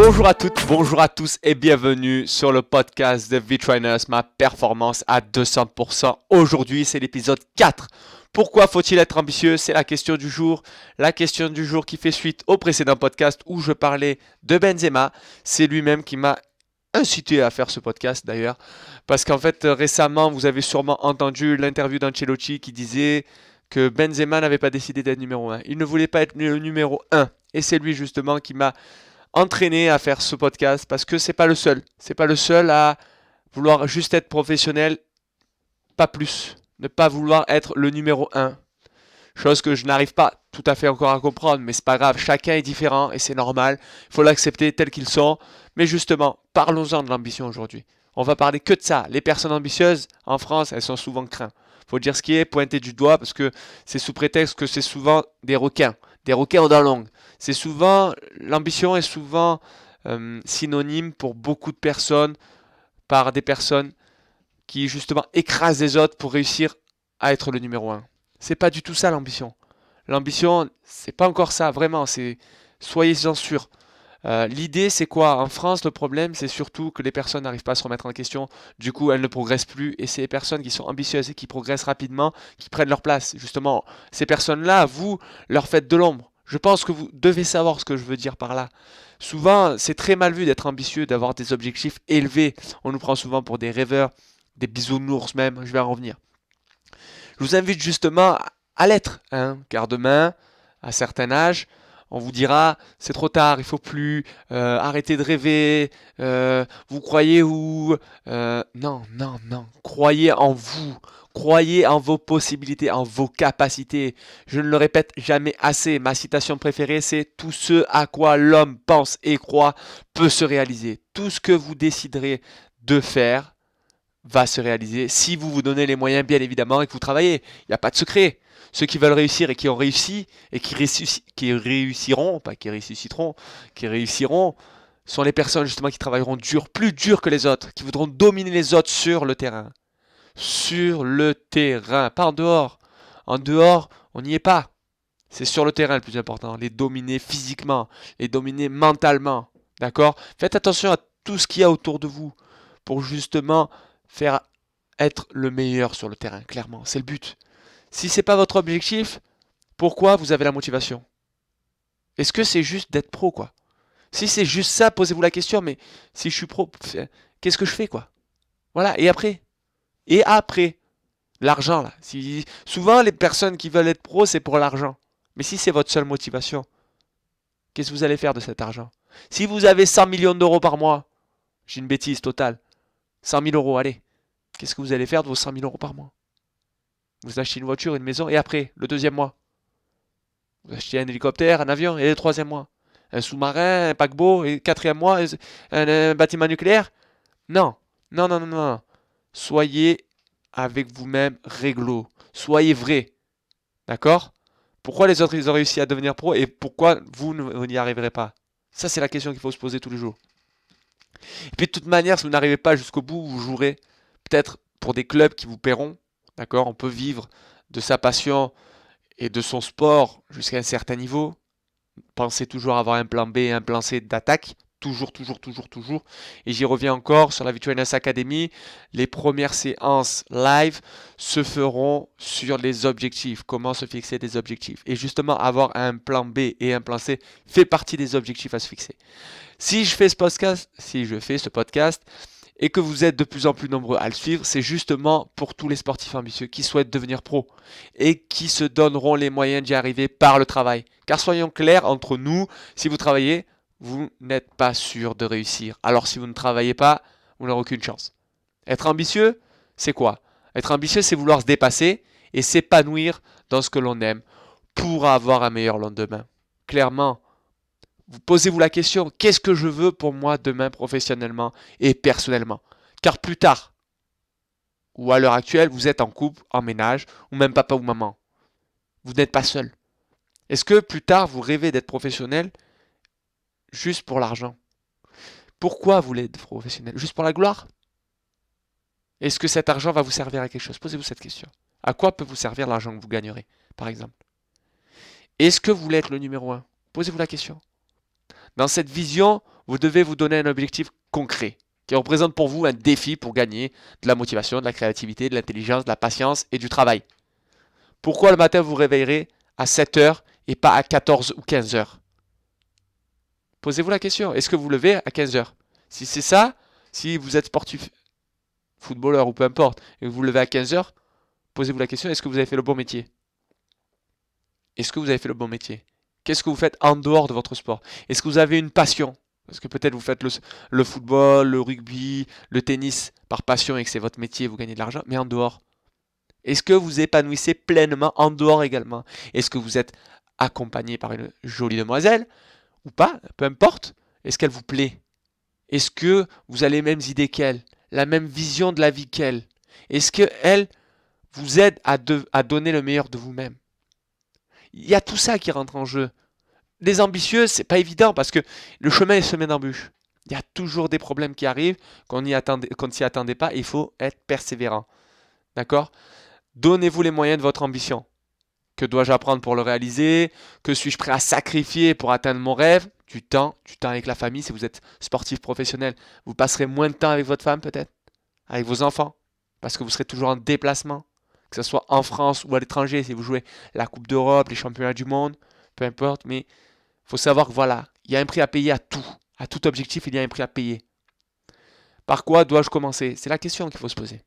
Bonjour à toutes, bonjour à tous et bienvenue sur le podcast de V-Trainers, ma performance à 200%. Aujourd'hui, c'est l'épisode 4. Pourquoi faut-il être ambitieux? C'est la question du jour. La question du jour qui fait suite au précédent podcast où je parlais de Benzema. C'est lui-même qui m'a incité à faire ce podcast d'ailleurs. Parce qu'en fait, récemment, vous avez sûrement entendu l'interview d'Ancelotti qui disait que Benzema n'avait pas décidé d'être numéro 1. Il ne voulait pas être le numéro 1. Et c'est lui justement qui m'a entraîné à faire ce podcast parce que c'est pas le seul. C'est pas le seul à vouloir juste être professionnel, pas plus. Ne pas vouloir être le numéro 1. Chose que je n'arrive pas tout à fait encore à comprendre, mais c'est pas grave, chacun est différent et c'est normal. Il faut l'accepter tel qu'ils sont. Mais justement, parlons-en de l'ambition aujourd'hui. On va parler que de ça. Les personnes ambitieuses, en France, elles sont souvent craintes. Faut dire ce qui est, pointer du doigt, parce que c'est sous prétexte que c'est souvent des requins. Des requins aux dents longues. C'est souvent, l'ambition est souvent synonyme pour beaucoup de personnes, par des personnes qui justement écrasent les autres pour réussir à être le numéro un. C'est pas du tout ça l'ambition. L'ambition, c'est pas encore ça, vraiment, c'est soyez-en sûrs. L'idée, c'est quoi? En France, le problème, c'est surtout que les personnes n'arrivent pas à se remettre en question. Du coup, elles ne progressent plus. Et c'est les personnes qui sont ambitieuses et qui progressent rapidement, qui prennent leur place. Justement, ces personnes-là, vous, leur faites de l'ombre. Je pense que vous devez savoir ce que je veux dire par là. Souvent, c'est très mal vu d'être ambitieux, d'avoir des objectifs élevés. On nous prend souvent pour des rêveurs, des bisounours même. Je vais en revenir. Je vous invite justement à l'être, hein, car demain, à un certain âge, on vous dira c'est trop tard, il faut plus, arrêtez de rêver, vous croyez où? Non, non, non, croyez en vous, croyez en vos possibilités, en vos capacités. Je ne le répète jamais assez, ma citation préférée c'est tout ce à quoi l'homme pense et croit peut se réaliser. Tout ce que vous déciderez de faire va se réaliser si vous vous donnez les moyens, bien évidemment, et que vous travaillez. Il n'y a pas de secret. Ceux qui veulent réussir et qui ont réussi, et qui réussiront, pas qui ressusciteront, qui réussiront, sont les personnes justement qui travailleront dur, plus dur que les autres, qui voudront dominer les autres sur le terrain. Sur le terrain, pas en dehors. En dehors, on n'y est pas. C'est sur le terrain le plus important. Les dominer physiquement, les dominer mentalement. D'accord? Faites attention à tout ce qu'il y a autour de vous pour justement faire être le meilleur sur le terrain, clairement. C'est le but. Si c'est pas votre objectif, pourquoi vous avez la motivation? Est-ce que c'est juste d'être pro, quoi? Si c'est juste ça, posez-vous la question, mais si je suis pro, qu'est-ce que je fais, quoi? Voilà, et après? Et après? L'argent, là. Souvent, les personnes qui veulent être pro, c'est pour l'argent. Mais si c'est votre seule motivation, qu'est-ce que vous allez faire de cet argent? Si vous avez 100 millions d'euros par mois, j'ai une bêtise totale, 100 000 euros, allez, qu'est-ce que vous allez faire de vos 100 000 euros par mois? Vous achetez une voiture, une maison, et après, le deuxième mois, vous achetez un hélicoptère, un avion, et le troisième mois, un sous-marin, un paquebot, et le quatrième mois, un bâtiment nucléaire? Non, non, non, non, non. Soyez avec vous-même réglo. Soyez vrai. D'accord? Pourquoi les autres, ils ont réussi à devenir pro, et pourquoi vous n'y arriverez pas? Ça, c'est la question qu'il faut se poser tous les jours. Et puis de toute manière, si vous n'arrivez pas jusqu'au bout, vous jouerez peut-être pour des clubs qui vous paieront. D'accord? On peut vivre de sa passion et de son sport jusqu'à un certain niveau. Pensez toujours avoir un plan B et un plan C d'attaque. Toujours, toujours, toujours, toujours. Et j'y reviens encore sur la V-Trainers Academy. Les premières séances live se feront sur les objectifs. Comment se fixer des objectifs. Et justement, avoir un plan B et un plan C fait partie des objectifs à se fixer. Si je fais ce podcast et que vous êtes de plus en plus nombreux à le suivre, c'est justement pour tous les sportifs ambitieux qui souhaitent devenir pro et qui se donneront les moyens d'y arriver par le travail. Car soyons clairs entre nous, si vous travaillez, vous n'êtes pas sûr de réussir. Alors si vous ne travaillez pas, vous n'aurez aucune chance. Être ambitieux, c'est quoi? Être ambitieux, c'est vouloir se dépasser et s'épanouir dans ce que l'on aime pour avoir un meilleur lendemain. Clairement, vous posez-vous la question, qu'est-ce que je veux pour moi demain professionnellement et personnellement? Car plus tard, ou à l'heure actuelle, vous êtes en couple, en ménage, ou même papa ou maman. Vous n'êtes pas seul. Est-ce que plus tard, vous rêvez d'être professionnel juste pour l'argent? Pourquoi vous voulez être professionnel? Juste pour la gloire? Est-ce que cet argent va vous servir à quelque chose? Posez-vous cette question. À quoi peut vous servir l'argent que vous gagnerez, par exemple? Est-ce que vous voulez être le numéro un? Posez-vous la question. Dans cette vision, vous devez vous donner un objectif concret qui représente pour vous un défi pour gagner de la motivation, de la créativité, de l'intelligence, de la patience et du travail. Pourquoi le matin vous réveillerez à 7 heures et pas à 14 ou 15 heures? Posez-vous la question. Est-ce que vous levez à 15 heures? Si c'est ça, si vous êtes sportif, footballeur ou peu importe, et que vous levez à 15 heures, posez-vous la question, est-ce que vous avez fait le bon métier? Est-ce que vous avez fait le bon métier? Qu'est-ce que vous faites en dehors de votre sport? Est-ce que vous avez une passion? Parce que peut-être vous faites le football, le rugby, le tennis par passion et que c'est votre métier, vous gagnez de l'argent, mais en dehors. Est-ce que vous épanouissez pleinement en dehors également? Est-ce que vous êtes accompagné par une jolie demoiselle ou pas? Peu importe. Est-ce qu'elle vous plaît? Est-ce que vous avez les mêmes idées qu'elle? La même vision de la vie qu'elle? Est-ce qu'elle vous aide à donner le meilleur de vous-même? Il y a tout ça qui rentre en jeu. Les ambitieux, c'est pas évident parce que le chemin est semé d'embûches. Il y a toujours des problèmes qui arrivent qu'on ne s'y attendait pas. Il faut être persévérant. D'accord? Donnez-vous les moyens de votre ambition. Que dois-je apprendre pour le réaliser? Que suis-je prêt à sacrifier pour atteindre mon rêve? Du temps avec la famille. Si vous êtes sportif professionnel, vous passerez moins de temps avec votre femme peut-être, avec vos enfants, parce que vous serez toujours en déplacement, que ce soit en France ou à l'étranger, si vous jouez la Coupe d'Europe, les championnats du monde, peu importe, mais il faut savoir que voilà, il y a un prix à payer à tout objectif, il y a un prix à payer. Par quoi dois-je commencer? C'est la question qu'il faut se poser.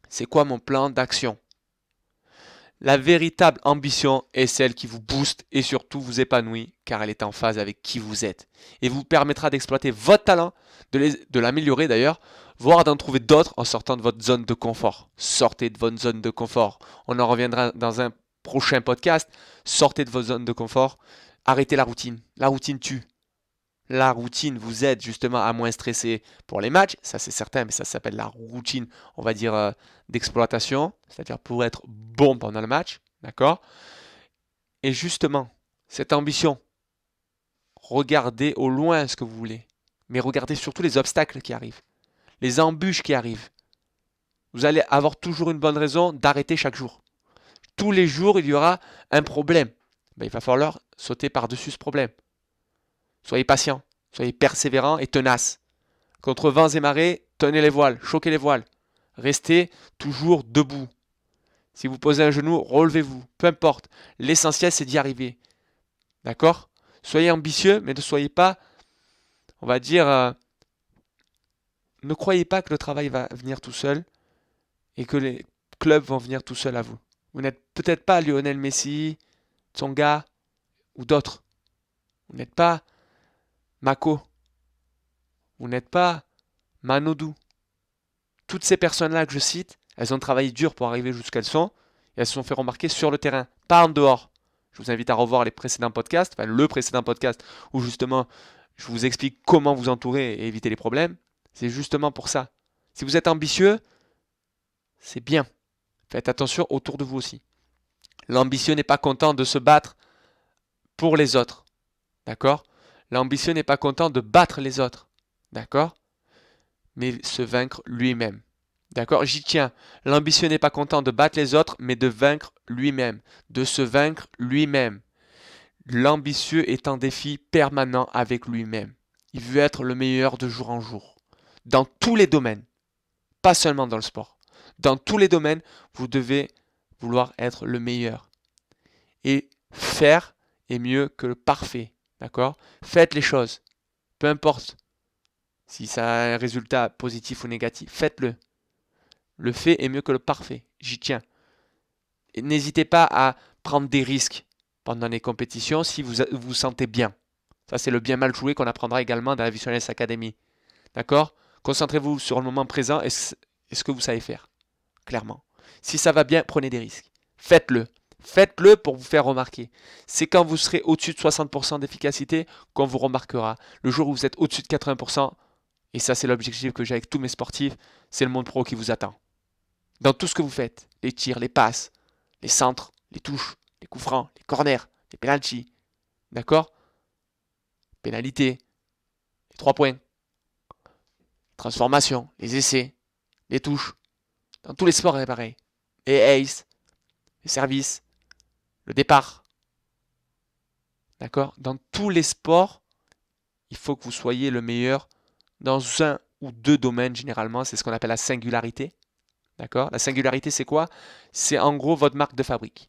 C'est quoi mon plan d'action? La véritable ambition est celle qui vous booste et surtout vous épanouit car elle est en phase avec qui vous êtes et vous permettra d'exploiter votre talent, de l'améliorer d'ailleurs, voire d'en trouver d'autres en sortant de votre zone de confort. Sortez de votre zone de confort. On en reviendra dans un prochain podcast. Sortez de votre zone de confort. Arrêtez la routine. La routine tue. La routine vous aide justement à moins stresser pour les matchs, ça c'est certain, mais ça s'appelle la routine, on va dire, d'exploitation, c'est-à-dire pour être bon pendant le match, d'accord? Et justement, cette ambition, regardez au loin ce que vous voulez, mais regardez surtout les obstacles qui arrivent, les embûches qui arrivent. Vous allez avoir toujours une bonne raison d'arrêter chaque jour. Tous les jours, il y aura un problème. Ben, il va falloir sauter par-dessus ce problème. Soyez patient, soyez persévérant et tenace. Contre vents et marées, tenez les voiles, choquez les voiles. Restez toujours debout. Si vous posez un genou, relevez-vous. Peu importe. L'essentiel, c'est d'y arriver. D'accord? Soyez ambitieux, mais ne soyez pas, on va dire, ne croyez pas que le travail va venir tout seul et que les clubs vont venir tout seuls à vous. Vous n'êtes peut-être pas Lionel Messi, Tsonga ou d'autres. Vous n'êtes pas Mako. Vous n'êtes pas Manodou. Toutes ces personnes-là que je cite, elles ont travaillé dur pour arriver jusqu'à elles sont, et elles se sont fait remarquer sur le terrain, pas en dehors. Je vous invite à revoir les précédents podcasts, enfin le précédent podcast où justement je vous explique comment vous entourer et éviter les problèmes. C'est justement pour ça. Si vous êtes ambitieux, c'est bien. Faites attention autour de vous aussi. L'ambitieux n'est pas content de se battre pour les autres. D'accord? L'ambitieux n'est pas content de battre les autres. D'accord? Mais se vaincre lui-même. D'accord? J'y tiens. L'ambitieux n'est pas content de battre les autres, mais de vaincre lui-même, de se vaincre lui-même. L'ambitieux est en défi permanent avec lui-même. Il veut être le meilleur de jour en jour. Dans tous les domaines, pas seulement dans le sport. Dans tous les domaines, vous devez vouloir être le meilleur. Et faire est mieux que le parfait. D'accord? Faites les choses. Peu importe si ça a un résultat positif ou négatif, faites-le. Le fait est mieux que le parfait. J'y tiens. Et n'hésitez pas à prendre des risques pendant les compétitions si vous vous sentez bien. Ça, c'est le bien mal joué qu'on apprendra également dans la Visualness Academy. D'accord? Concentrez-vous sur le moment présent et ce que vous savez faire. Clairement. Si ça va bien, prenez des risques. Faites-le. Faites-le pour vous faire remarquer. C'est quand vous serez au-dessus de 60% d'efficacité qu'on vous remarquera. Le jour où vous êtes au-dessus de 80%, et ça c'est l'objectif que j'ai avec tous mes sportifs, c'est le monde pro qui vous attend. Dans tout ce que vous faites, les tirs, les passes, les centres, les touches, les coups francs, les corners, les penalties, d'accord? Pénalités, les 3 points, transformation, les essais, les touches. Dans tous les sports, c'est pareil. Les aces, les services, le départ. D'accord? Dans tous les sports, il faut que vous soyez le meilleur dans un ou deux domaines généralement. C'est ce qu'on appelle la singularité. D'accord? La singularité, c'est quoi? C'est en gros votre marque de fabrique.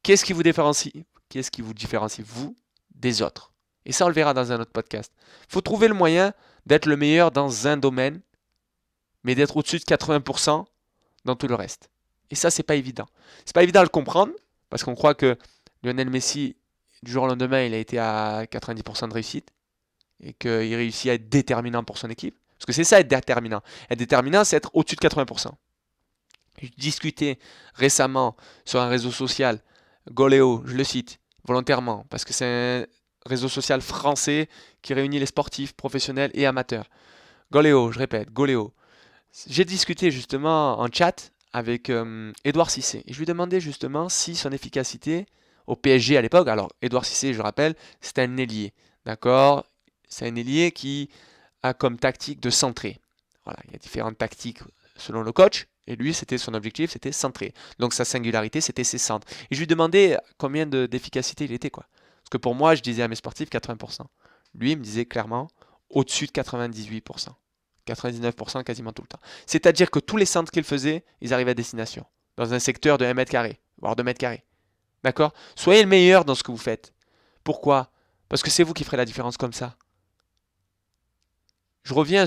Qu'est-ce qui vous différencie? Qu'est-ce qui vous différencie, vous, des autres? Et ça, on le verra dans un autre podcast. Il faut trouver le moyen d'être le meilleur dans un domaine, mais d'être au-dessus de 80% dans tout le reste. Et ça, c'est pas évident. C'est pas évident à le comprendre, parce qu'on croit que Lionel Messi, du jour au lendemain, il a été à 90% de réussite, et qu'il réussit à être déterminant pour son équipe. Parce que c'est ça, être déterminant. Être déterminant, c'est être au-dessus de 80%. J'ai discuté récemment sur un réseau social, Goléo, je le cite volontairement, parce que c'est un réseau social français qui réunit les sportifs professionnels et amateurs. Goléo, je répète, Goléo. J'ai discuté justement en chat avec Édouard Cissé, et je lui demandais justement si son efficacité au PSG à l'époque, alors Édouard Cissé, je rappelle, c'est un ailier, d'accord? C'est un ailier qui a comme tactique de centrer. Voilà, il y a différentes tactiques selon le coach, et lui, c'était son objectif, c'était centrer. Donc sa singularité, c'était ses centres. Et je lui demandais combien d'efficacité il était, quoi. Parce que pour moi, je disais à mes sportifs 80%. Lui, il me disait clairement au-dessus de 98%. 99% quasiment tout le temps. C'est-à-dire que tous les centres qu'il faisait, ils arrivaient à destination. Dans un secteur de 1 mètre carré, voire 2 mètres carrés. D'accord? Soyez le meilleur dans ce que vous faites. Pourquoi? Parce que c'est vous qui ferez la différence comme ça. Je reviens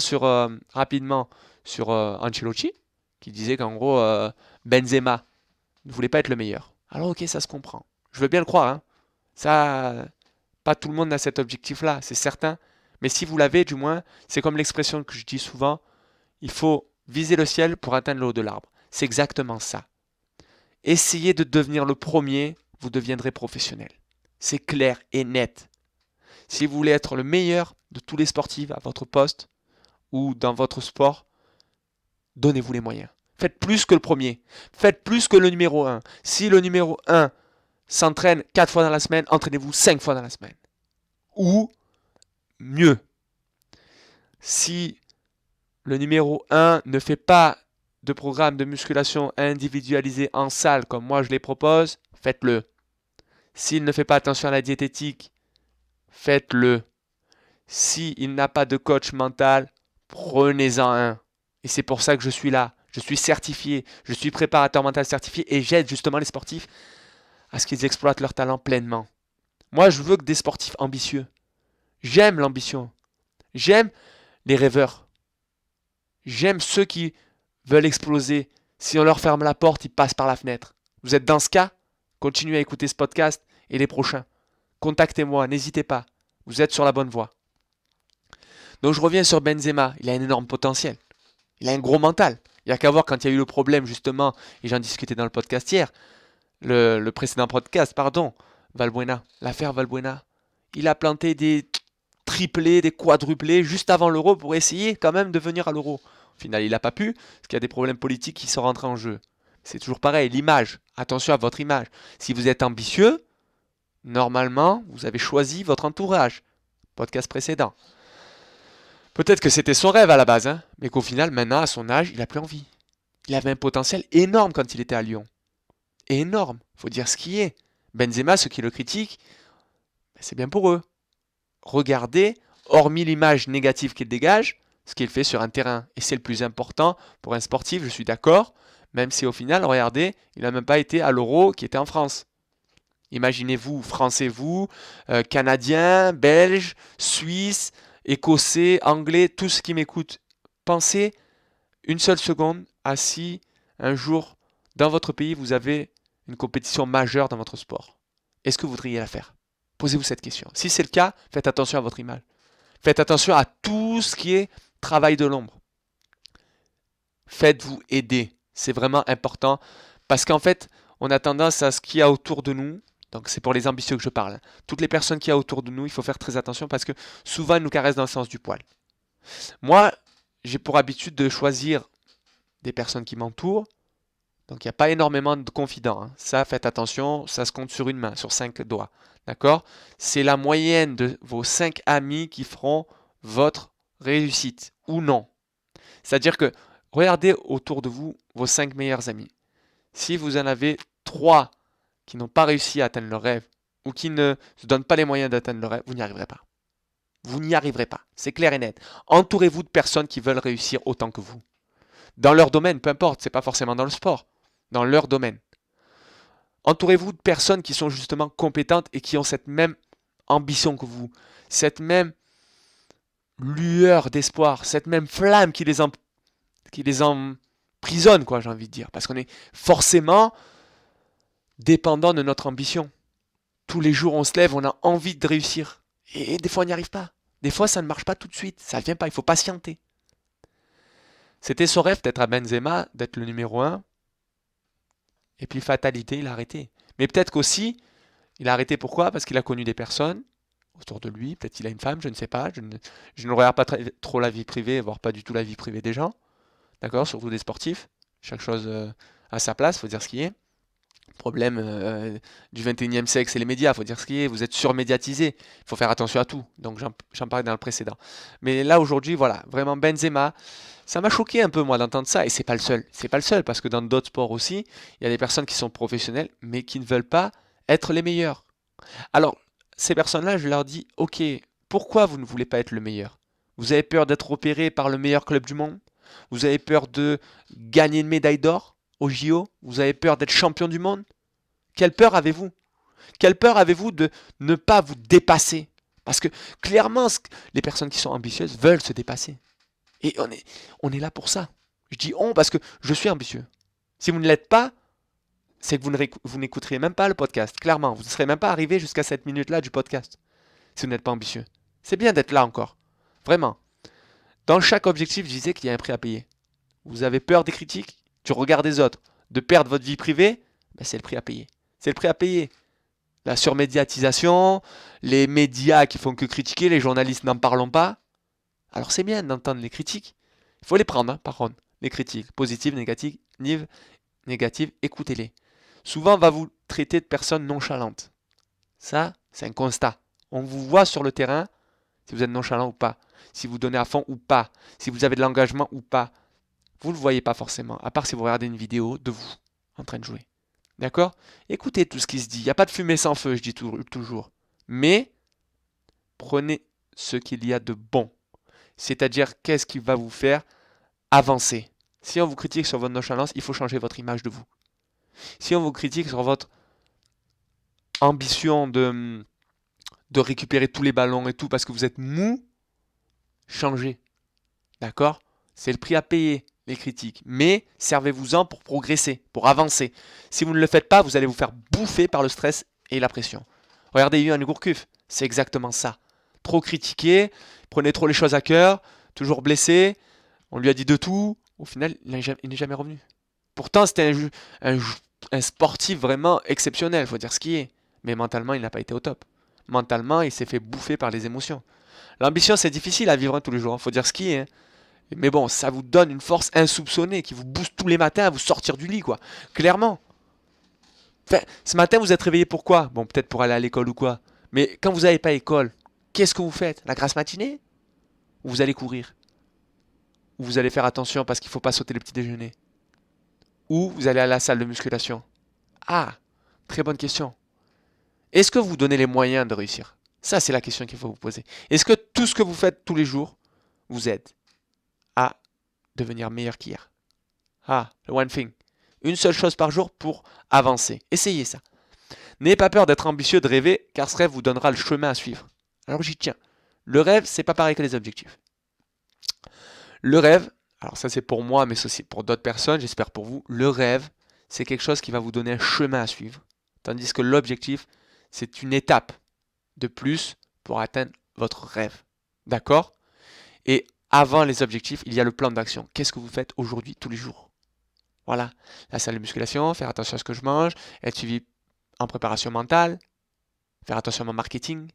rapidement sur Ancelotti, qui disait qu'en gros, Benzema ne voulait pas être le meilleur. Alors ok, ça se comprend. Je veux bien le croire, hein. Ça, pas tout le monde a cet objectif-là, c'est certain. Mais si vous l'avez, du moins, c'est comme l'expression que je dis souvent, il faut viser le ciel pour atteindre le haut de l'arbre. C'est exactement ça. Essayez de devenir le premier, vous deviendrez professionnel. C'est clair et net. Si vous voulez être le meilleur de tous les sportifs à votre poste ou dans votre sport, donnez-vous les moyens. Faites plus que le premier. Faites plus que le numéro un. Si le numéro un s'entraîne 4 fois dans la semaine, entraînez-vous 5 fois dans la semaine. Ou mieux, si le numéro un ne fait pas de programme de musculation individualisé en salle comme moi je les propose, faites-le. S'il ne fait pas attention à la diététique, faites-le. S'il n'a pas de coach mental, prenez-en un. Et c'est pour ça que je suis là. Je suis certifié, je suis préparateur mental certifié et j'aide justement les sportifs à ce qu'ils exploitent leur talent pleinement. Moi, je veux que des sportifs ambitieux. J'aime l'ambition. J'aime les rêveurs. J'aime ceux qui veulent exploser. Si on leur ferme la porte, ils passent par la fenêtre. Vous êtes dans ce cas? Continuez à écouter ce podcast et les prochains. Contactez-moi, n'hésitez pas. Vous êtes sur la bonne voie. Donc je reviens sur Benzema. Il a un énorme potentiel. Il a un gros mental. Il n'y a qu'à voir quand il y a eu le problème justement, et j'en discutais dans le podcast hier, le précédent podcast, pardon, Valbuena, l'affaire Valbuena. Il a planté des triplés, des quadruplés juste avant l'euro pour essayer quand même de venir à l'euro. Au final, il n'a pas pu, parce qu'il y a des problèmes politiques qui sont rentrés en jeu. C'est toujours pareil, l'image. Attention à votre image. Si vous êtes ambitieux, normalement, vous avez choisi votre entourage. Podcast précédent. Peut-être que c'était son rêve à la base, hein, mais qu'au final, maintenant, à son âge, il n'a plus envie. Il avait un potentiel énorme quand il était à Lyon. Énorme, faut dire ce qui est. Benzema, ceux qui le critiquent, c'est bien pour eux. Regardez, hormis l'image négative qu'il dégage, ce qu'il fait sur un terrain. Et c'est le plus important pour un sportif, je suis d'accord, même si au final, regardez, il n'a même pas été à l'Euro qui était en France. Imaginez-vous, Français vous, Canadiens, Belges, Suisses, Écossais, Anglais, tous ceux qui m'écoutent. Pensez une seule seconde à si un jour, dans votre pays, vous avez une compétition majeure dans votre sport. Est-ce que vous voudriez la faire? Posez-vous cette question. Si c'est le cas, faites attention à votre image. Faites attention à tout ce qui est travail de l'ombre. Faites-vous aider. C'est vraiment important parce qu'en fait, on a tendance à ce qu'il y a autour de nous. Donc c'est pour les ambitieux que je parle. Toutes les personnes qu'il y a autour de nous, il faut faire très attention parce que souvent, ils nous caressent dans le sens du poil. Moi, j'ai pour habitude de choisir des personnes qui m'entourent. Donc il n'y a pas énormément de confidents, hein. Ça, faites attention, ça se compte sur une main, sur 5 doigts. D'accord? C'est la moyenne de vos 5 amis qui feront votre réussite ou non. C'est-à-dire que regardez autour de vous vos 5 meilleurs amis. Si vous en avez 3 qui n'ont pas réussi à atteindre leur rêve ou qui ne se donnent pas les moyens d'atteindre leur rêve, vous n'y arriverez pas. Vous n'y arriverez pas. C'est clair et net. Entourez-vous de personnes qui veulent réussir autant que vous. Dans leur domaine, peu importe, c'est pas forcément dans le sport. Dans leur domaine. Entourez-vous de personnes qui sont justement compétentes et qui ont cette même ambition que vous. Cette même lueur d'espoir, cette même flamme qui les emprisonne, quoi, j'ai envie de dire. Parce qu'on est forcément dépendant de notre ambition. Tous les jours, on se lève, on a envie de réussir. Et des fois, on n'y arrive pas. Des fois, ça ne marche pas tout de suite. Ça ne vient pas, il faut patienter. C'était son rêve d'être à Benzema, d'être le numéro un. Et puis, fatalité, il a arrêté. Mais peut-être qu'aussi, il a arrêté pourquoi? Parce qu'il a connu des personnes autour de lui. Peut-être qu'il a une femme, je ne sais pas. Je ne regarde pas trop la vie privée, voire pas du tout la vie privée des gens. D'accord? Surtout des sportifs. Chaque chose à sa place, il faut dire ce qui est. Problème du 21e siècle, c'est les médias, il faut dire ce qui est, vous êtes surmédiatisé, il faut faire attention à tout, donc j'en parlais dans le précédent. Mais là aujourd'hui, voilà, vraiment Benzema, ça m'a choqué un peu moi d'entendre ça, et c'est pas le seul, parce que dans d'autres sports aussi, il y a des personnes qui sont professionnelles, mais qui ne veulent pas être les meilleurs. Alors, ces personnes-là, je leur dis, ok, pourquoi vous ne voulez pas être le meilleur? Vous avez peur d'être opéré par le meilleur club du monde? Vous avez peur de gagner une médaille d'or au JO? Vous avez peur d'être champion du monde? Quelle peur avez-vous? Quelle peur avez-vous de ne pas vous dépasser? Parce que clairement, les personnes qui sont ambitieuses veulent se dépasser. Et on est là pour ça. Je dis on parce que je suis ambitieux. Si vous ne l'êtes pas, c'est que vous n'écouteriez même pas le podcast. Clairement, vous ne serez même pas arrivé jusqu'à cette minute-là du podcast. Si vous n'êtes pas ambitieux. C'est bien d'être là encore. Vraiment. Dans chaque objectif, je disais qu'il y a un prix à payer. Vous avez peur des critiques, du regard des autres, de perdre votre vie privée, ben c'est le prix à payer. C'est le prix à payer. La surmédiatisation, les médias qui font que critiquer, les journalistes n'en parlons pas. Alors c'est bien d'entendre les critiques. Il faut les prendre, hein, par contre. Les critiques, positives, négatives, écoutez-les. Souvent, on va vous traiter de personnes nonchalantes. Ça, c'est un constat. On vous voit sur le terrain, si vous êtes nonchalant ou pas, si vous donnez à fond ou pas, si vous avez de l'engagement ou pas. Vous ne le voyez pas forcément, à part si vous regardez une vidéo de vous en train de jouer. D'accord? Écoutez tout ce qui se dit. Il n'y a pas de fumée sans feu, je dis toujours. Mais prenez ce qu'il y a de bon. C'est-à-dire, qu'est-ce qui va vous faire avancer? Si on vous critique sur votre nonchalance, il faut changer votre image de vous. Si on vous critique sur votre ambition de récupérer tous les ballons et tout parce que vous êtes mou, changez. D'accord? C'est le prix à payer, les critiques. Mais servez-vous-en pour progresser, pour avancer. Si vous ne le faites pas, vous allez vous faire bouffer par le stress et la pression. Regardez Yoann Gourcuff, c'est exactement ça. Trop critiqué, prenait trop les choses à cœur, toujours blessé, on lui a dit de tout, au final, il n'est jamais revenu. Pourtant, c'était un sportif vraiment exceptionnel, il faut dire ce qui est. Mais mentalement, il n'a pas été au top. Mentalement, il s'est fait bouffer par les émotions. L'ambition, c'est difficile à vivre tous les jours, il faut dire ce qui est. Mais bon, ça vous donne une force insoupçonnée qui vous booste tous les matins à vous sortir du lit, quoi. Clairement. Enfin, ce matin, vous êtes réveillé pour quoi? Bon, peut-être pour aller à l'école ou quoi. Mais quand vous n'avez pas école, qu'est-ce que vous faites? La grasse matinée? Ou vous allez courir? Ou vous allez faire attention parce qu'il ne faut pas sauter le petit déjeuner? Ou vous allez à la salle de musculation? Ah, très bonne question. Est-ce que vous vous donnez les moyens de réussir? Ça, c'est la question qu'il faut vous poser. Est-ce que tout ce que vous faites tous les jours vous aide à devenir meilleur qu'hier? Ah, le one thing. Une seule chose par jour pour avancer. Essayez ça. N'ayez pas peur d'être ambitieux, de rêver, car ce rêve vous donnera le chemin à suivre. Alors j'y tiens. Le rêve, c'est pas pareil que les objectifs. Le rêve, alors ça c'est pour moi, mais aussi pour d'autres personnes, j'espère pour vous, le rêve, c'est quelque chose qui va vous donner un chemin à suivre. Tandis que l'objectif, c'est une étape de plus pour atteindre votre rêve. D'accord? Et avant les objectifs, il y a le plan d'action. Qu'est-ce que vous faites aujourd'hui, tous les jours? Voilà. La salle de musculation, faire attention à ce que je mange, être suivi en préparation mentale, faire attention à mon marketing.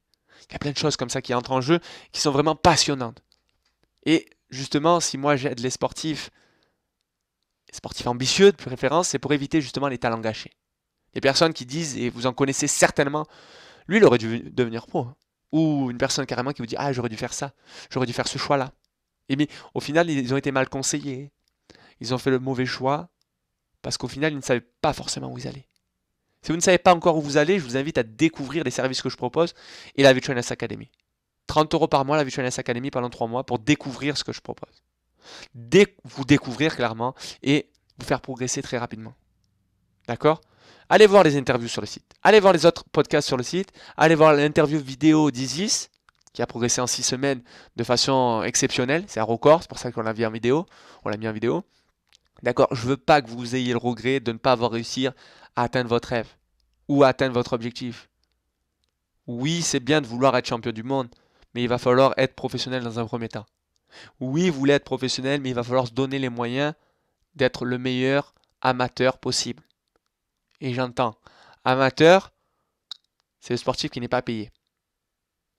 Il y a plein de choses comme ça qui entrent en jeu, qui sont vraiment passionnantes. Et justement, si moi j'aide les sportifs ambitieux de préférence, c'est pour éviter justement les talents gâchés. Les personnes qui disent, et vous en connaissez certainement, lui il aurait dû devenir pro. Hein. Ou une personne carrément qui vous dit, ah j'aurais dû faire ça, j'aurais dû faire ce choix-là. Et mais au final, ils ont été mal conseillés. Ils ont fait le mauvais choix parce qu'au final, ils ne savaient pas forcément où ils allaient. Si vous ne savez pas encore où vous allez, je vous invite à découvrir les services que je propose et la V-Trainers Academy. 30 € par mois, la V-Trainers Academy pendant 3 mois pour découvrir ce que je propose. Vous découvrir clairement et vous faire progresser très rapidement. D'accord? Allez voir les interviews sur le site. Allez voir les autres podcasts sur le site. Allez voir l'interview vidéo d'Isis, qui a progressé en 6 semaines de façon exceptionnelle. C'est un record, c'est pour ça qu'on l'a mis en vidéo. On l'a mis en vidéo. D'accord? Je veux pas que vous ayez le regret de ne pas avoir réussi à atteindre votre rêve ou à atteindre votre objectif. Oui, c'est bien de vouloir être champion du monde, mais il va falloir être professionnel dans un premier temps. Oui, vous voulez être professionnel, mais il va falloir se donner les moyens d'être le meilleur amateur possible. Et j'entends, amateur, c'est le sportif qui n'est pas payé.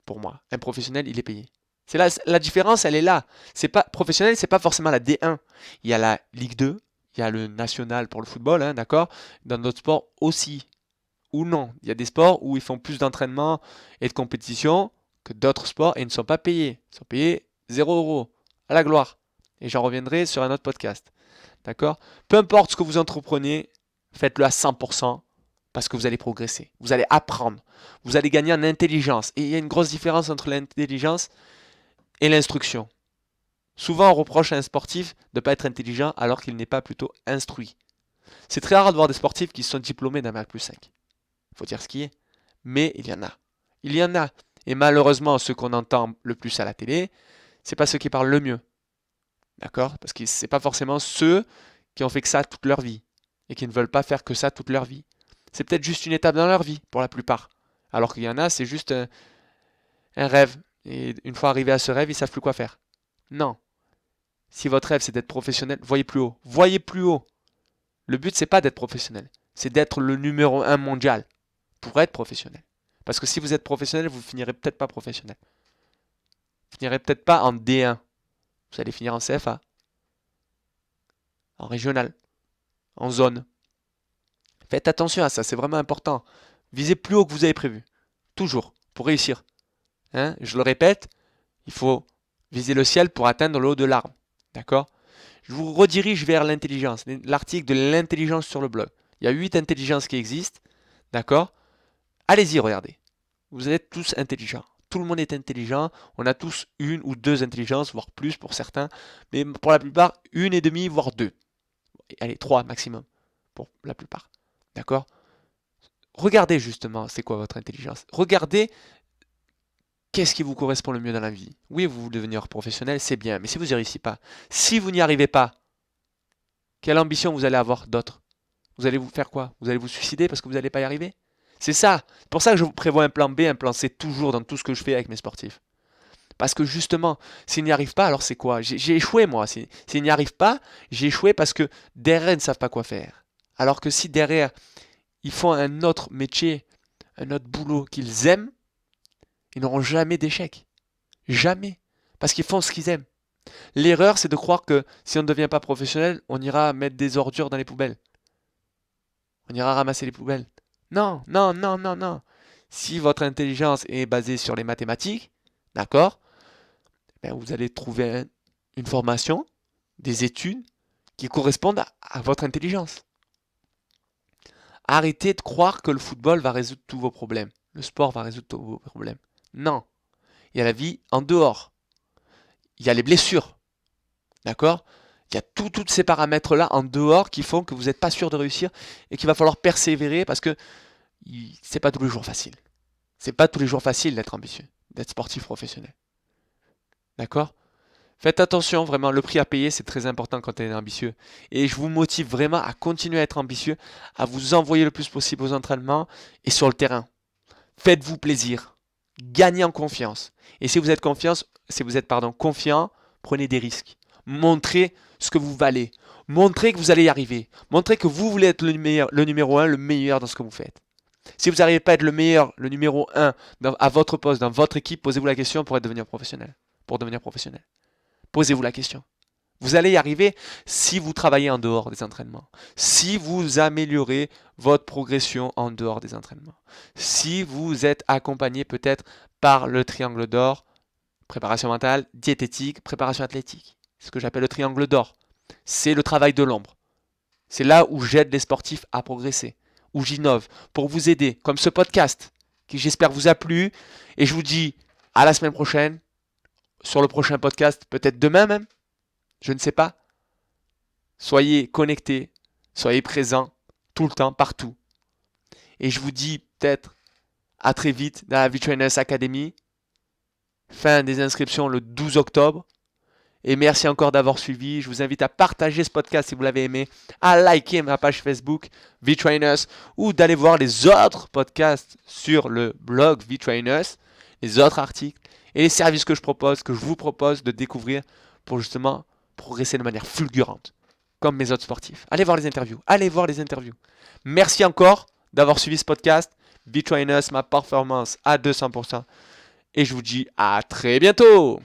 Pour moi, un professionnel, il est payé. C'est là, la différence, elle est là. C'est pas professionnel, c'est pas forcément la D1. Il y a la Ligue 2, il y a le national pour le football, hein, d'accord? Dans d'autres sports aussi. Ou non. Il y a des sports où ils font plus d'entraînement et de compétition que d'autres sports et ils ne sont pas payés. Ils sont payés 0 € à la gloire. Et j'en reviendrai sur un autre podcast. D'accord? Peu importe ce que vous entreprenez, faites-le à 100% parce que vous allez progresser. Vous allez apprendre. Vous allez gagner en intelligence. Et il y a une grosse différence entre l'intelligence et l'instruction. Souvent, on reproche à un sportif de ne pas être intelligent alors qu'il n'est pas plutôt instruit. C'est très rare de voir des sportifs qui sont diplômés d'un Bac+5. Il faut dire ce qui est. Mais il y en a. Il y en a. Et malheureusement, ceux qu'on entend le plus à la télé, c'est pas ceux qui parlent le mieux. D'accord? Parce que c'est pas forcément ceux qui ont fait que ça toute leur vie et qui ne veulent pas faire que ça toute leur vie. C'est peut-être juste une étape dans leur vie pour la plupart. Alors qu'il y en a, c'est juste un rêve. Et une fois arrivé à ce rêve, ils savent plus quoi faire. Non. Si votre rêve c'est d'être professionnel, voyez plus haut. Voyez plus haut. Le but c'est pas d'être professionnel, c'est d'être le numéro 1 mondial pour être professionnel. Parce que si vous êtes professionnel, vous finirez peut-être pas professionnel. Vous finirez peut-être pas en D1. Vous allez finir en CFA, en régional, en zone. Faites attention à ça, c'est vraiment important. Visez plus haut que vous avez prévu. Toujours, pour réussir. Hein? Je le répète, il faut viser le ciel pour atteindre le haut de l'arbre. D'accord? Je vous redirige vers l'intelligence. L'article de l'intelligence sur le blog. Il y a 8 intelligences qui existent. D'accord? Allez-y, regardez. Vous êtes tous intelligents. Tout le monde est intelligent. On a tous une ou deux intelligences, voire plus pour certains. Mais pour la plupart, une et demie, voire deux. Allez, 3 maximum. Pour la plupart. D'accord? Regardez justement, c'est quoi votre intelligence. Regardez qu'est-ce qui vous correspond le mieux dans la vie. Oui, vous voulez devenir professionnel, c'est bien. Mais si vous n'y réussissez pas, si vous n'y arrivez pas, quelle ambition vous allez avoir d'autre? Vous allez vous faire quoi? Vous allez vous suicider parce que vous n'allez pas y arriver? C'est ça. C'est pour ça que je vous prévois un plan B, un plan C toujours dans tout ce que je fais avec mes sportifs. Parce que justement, s'ils n'y arrivent pas, alors c'est quoi? J'ai échoué moi. S'ils n'y arrivent pas, j'ai échoué parce que derrière, ils ne savent pas quoi faire. Alors que si derrière, ils font un autre métier, un autre boulot qu'ils aiment, ils n'auront jamais d'échec. Jamais. Parce qu'ils font ce qu'ils aiment. L'erreur, c'est de croire que si on ne devient pas professionnel, on ira mettre des ordures dans les poubelles. On ira ramasser les poubelles. Non, non, non, non, non. Si votre intelligence est basée sur les mathématiques, d'accord, ben vous allez trouver une formation, des études qui correspondent à votre intelligence. Arrêtez de croire que le football va résoudre tous vos problèmes. Le sport va résoudre tous vos problèmes. Non. Il y a la vie en dehors. Il y a les blessures. D'accord? Il y a tous ces paramètres-là en dehors qui font que vous n'êtes pas sûr de réussir et qu'il va falloir persévérer parce que c'est pas tous les jours facile. C'est pas tous les jours facile d'être ambitieux, d'être sportif professionnel. D'accord? Faites attention, vraiment, le prix à payer, c'est très important quand on est ambitieux. Et je vous motive vraiment à continuer à être ambitieux, à vous envoyer le plus possible aux entraînements et sur le terrain. Faites-vous plaisir. Gagnez en confiance. Et si vous êtes confiant, prenez des risques. Montrez ce que vous valez. Montrez que vous allez y arriver. Montrez que vous voulez être le numéro 1, le meilleur dans ce que vous faites. Si vous n'arrivez pas à être le meilleur, le numéro 1 à votre poste, dans votre équipe, posez-vous la question pour devenir professionnel. Posez-vous la question. Vous allez y arriver si vous travaillez en dehors des entraînements, si vous améliorez votre progression en dehors des entraînements, si vous êtes accompagné peut-être par le triangle d'or, préparation mentale, diététique, préparation athlétique. C'est ce que j'appelle le triangle d'or. C'est le travail de l'ombre. C'est là où j'aide les sportifs à progresser, où j'innove pour vous aider, comme ce podcast qui j'espère vous a plu. Et je vous dis À la semaine prochaine, sur le prochain podcast, peut-être demain même, je ne sais pas. Soyez connectés, soyez présents, tout le temps, partout. Et je vous dis peut-être à très vite dans la V-Trainers Academy. Fin des inscriptions le 12 octobre. Et merci encore d'avoir suivi. Je vous invite à partager ce podcast si vous l'avez aimé, à liker ma page Facebook V-Trainers ou d'aller voir les autres podcasts sur le blog V-Trainers, les autres articles et les services que je vous propose de découvrir pour justement progresser de manière fulgurante, comme mes autres sportifs. Allez voir les interviews. Merci encore d'avoir suivi ce podcast. V-Trainers, ma performance à 200%. Et je vous dis à très bientôt.